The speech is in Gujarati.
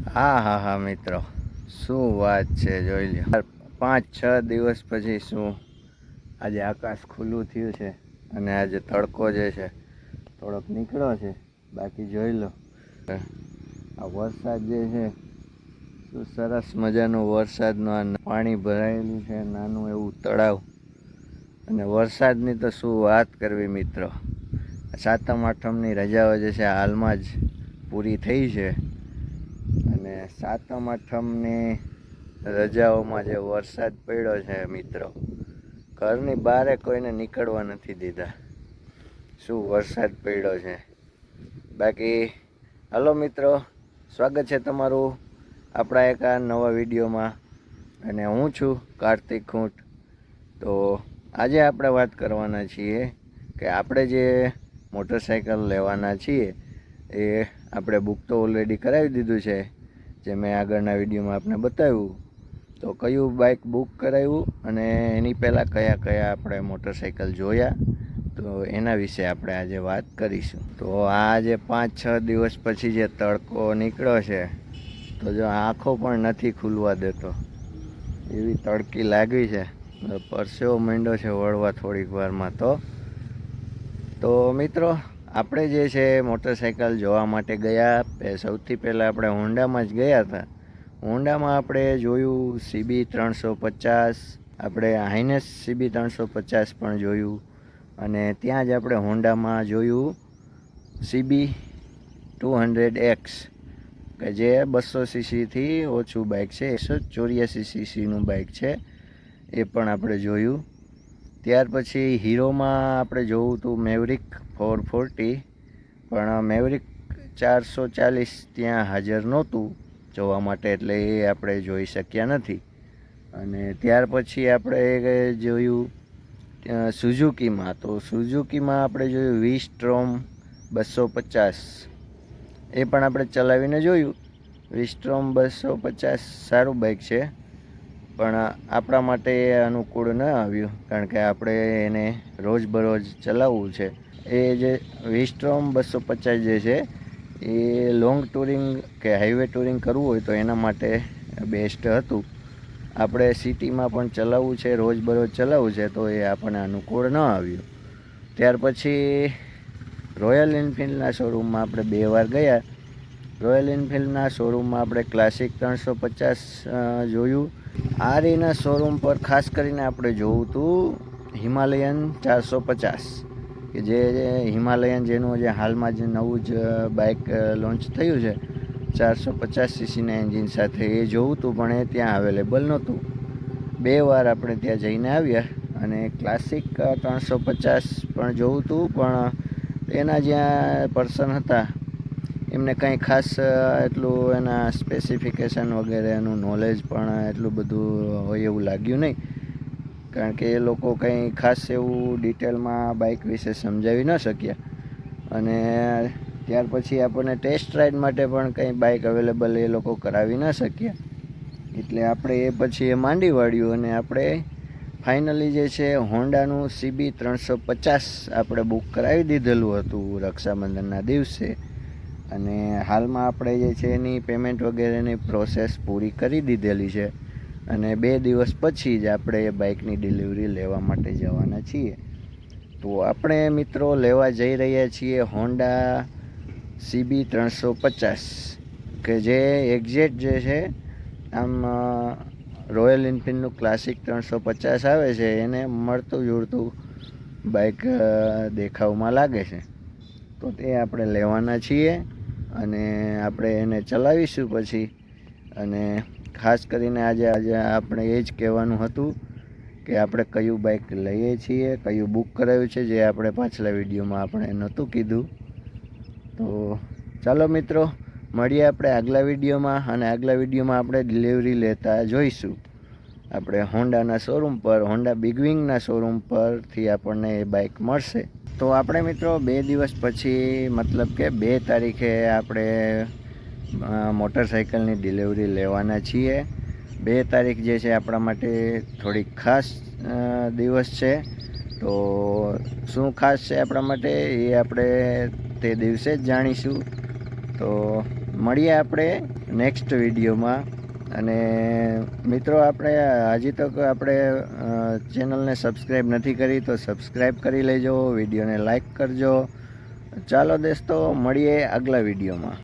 હા મિત્રો, શું વાત છે જોઈ લ્યો. 5-6 દિવસ પછી શું આજે આકાશ ખુલ્લું થયું છે અને આજે તડકો જે છે થોડોક નીકળ્યો છે. બાકી જોઈ લો આ વરસાદ જે છે શું સરસ મજાનું વરસાદનું પાણી ભરાયેલું છે, નાનું એવું તળાવ. અને વરસાદની તો શું વાત કરવી મિત્રો. સાતમ આઠમની રજાઓ જે છે હાલમાં જ પૂરી થઈ છે અને સાતમ આઠમની રજાઓમાં જે વરસાદ પડ્યો છે મિત્રો, ઘરની બહારે કોઈને નીકળવા નથી દીધા. શું વરસાદ પડ્યો છે. બાકી હલો મિત્રો, સ્વાગત છે તમારું આપણા એક આ નવા વિડીયોમાં અને હું છું કાર્તિક ખૂંટ. તો આજે આપણે વાત કરવાના છીએ કે આપણે જે મોટરસાઇકલ લેવાના છીએ એ આપણે બુક તો ઓલરેડી કરાવી દીધું છે, જે મેં આગળના વિડીયોમાં આપણે બતાવ્યું. તો કયું બાઇક બુક કરાવ્યું અને એની પહેલાં કયા કયા આપણે મોટરસાઇકલ જોયા, તો એના વિશે આપણે આજે વાત કરીશું. તો આજે 5-6 દિવસ પછી જે તડકો નીકળ્યો છે, તો જો આંખો પણ નથી ખુલવા દેતો એવી તડકી લાગી છે. પરસેવો માંડ્યો છે વળવા થોડીક વારમાં. તો મિત્રો, આપણે જે છે મોટરસાઇકલ જોવા માટે ગયા. સૌથી પહેલાં આપણે હોન્ડામાં જ ગયા હતા. હોન્ડામાં આપણે જોયું CB 350, આપણે હાઇનેસ CB 350 પણ જોયું. અને ત્યાં જ આપણે હોન્ડામાં જોયું CB 200X, કે જે 200cc ઓછું બાઇક છે, 184cc બાઇક છે. એ પણ આપણે જોયું. ત્યાર પછી હીરોમાં આપણે જોવું હતું મેવરિક 440, પણ મેવરિક 440 ત્યાં હાજર નહોતું જોવા માટે, એટલે એ આપણે જોઈ શક્યા નથી. અને ત્યાર પછી આપણે જોયું સુઝુકીમાં. તો સુઝુકીમાં આપણે જોયું વી-સ્ટ્રોમ 250, એ પણ આપણે ચલાવીને જોયું. વી-સ્ટ્રોમ 250 સારું બાઇક છે, પણ આપણા માટે એ અનુકૂળ ન આવ્યું, કારણ કે આપણે એને રોજબરોજ ચલાવવું છે. એ જે વી-સ્ટ્રોમ 250 જે છે એ લોંગ ટૂરિંગ કે હાઈવે ટૂરિંગ કરવું હોય તો એના માટે બેસ્ટ હતું. આપણે સિટીમાં પણ ચલાવવું છે, રોજબરોજ ચલાવવું છે, તો એ આપણને અનુકૂળ ન આવ્યું. ત્યાર પછી રોયલ એન્ફિલ્ડના શોરૂમમાં આપણે 2 વાર ગયા. રોયલ એન્ફિલ્ડના શોરૂમમાં આપણે ક્લાસિક 350 જોયું. આરીના શોરૂમ પર ખાસ કરીને આપણે જોવું હતું હિમાલયન 450, કે જે હિમાલયન જેનું જે હાલમાં જે નવું જ બાઇક લોન્ચ થયું છે 450cc એન્જિન સાથે, એ જોવું હતું, પણ એ ત્યાં અવેલેબલ નહોતું. 2 વાર આપણે ત્યાં જઈને આવ્યા. અને ક્લાસિક 350 પણ જોવું હતું, પણ એના જ્યાં પર્સન હતા એમને કંઈ ખાસ એટલું એના સ્પેસિફિકેશન વગેરેનું નોલેજ પણ એટલું બધું હોય એવું લાગ્યું નહીં, કારણ કે એ લોકો કંઈ ખાસ એવું ડિટેલમાં બાઇક વિશે સમજાવી ન શક્યા. અને ત્યાર પછી આપણને ટેસ્ટ રાઇડ માટે પણ કંઈ બાઇક અવેલેબલ એ લોકો કરાવી ન શક્યા. એટલે આપણે એ પછી એ માંડી વાળ્યું અને આપણે ફાઇનલી જે છે હોન્ડાનું CB 350 આપણે બુક કરાવી દીધેલું હતું રક્ષાબંધનના દિવસે. અને હાલમાં આપણે જે છે એની પેમેન્ટ વગેરેની પ્રોસેસ પૂરી કરી દીધેલી છે. અને 2 દિવસ પછી જ આપણે એ બાઇકની ડિલિવરી લેવા માટે જવાના છીએ. તો આપણે મિત્રો લેવા જઈ રહ્યા છીએ હોન્ડા CB 350, કે જે એક્ઝેક્ટ જે છે આમ રોયલ એન્ફિલ્ડનું ક્લાસિક 350 આવે છે એને મળતું જોડતું બાઇક દેખાવમાં લાગે છે. તો તે આપણે લેવાના છીએ અને આપણે એને ચલાવીશું પછી. અને ખાસ કરીને આજે આપણે એ જ કહેવાનું હતું કે આપણે કયું બાઇક લઈએ છીએ, કયું બુક કરાવ્યું છે, જે આપણે પાછલા વિડીયોમાં આપણે નહોતું કીધું. તો ચાલો મિત્રો, મળીએ આપણે આગલા વિડીયોમાં. અને આગલા વિડીયોમાં આપણે ડિલિવરી લેતા જોઈશું આપણે હોન્ડાના શોરૂમ પર, હોન્ડા બિગવિંગના શોરૂમ પરથી આપણને એ બાઇક મળશે. તો આપણે મિત્રો 2 દિવસ પછી, મતલબ કે 2 તારીખે આપણે મોટરસાઇકલની ડિલિવરી લેવાના છીએ. 2 તારીખ જે છે આપણા માટે થોડીક ખાસ દિવસ છે. તો શું ખાસ છે આપણા માટે એ આપણે તે દિવસે જ જાણીશું. તો મળીએ આપણે નેક્સ્ટ વિડીયોમાં. અને મિત્રો, આપણે હજી તક આપણે ચેનલને સબસ્ક્રાઈબ નથી કરી તો સબસ્ક્રાઈબ કરી લેજો, વિડીયોને લાઈક કરજો. ચાલો દોસ્તો, મળીએ આગલા વિડીયોમાં.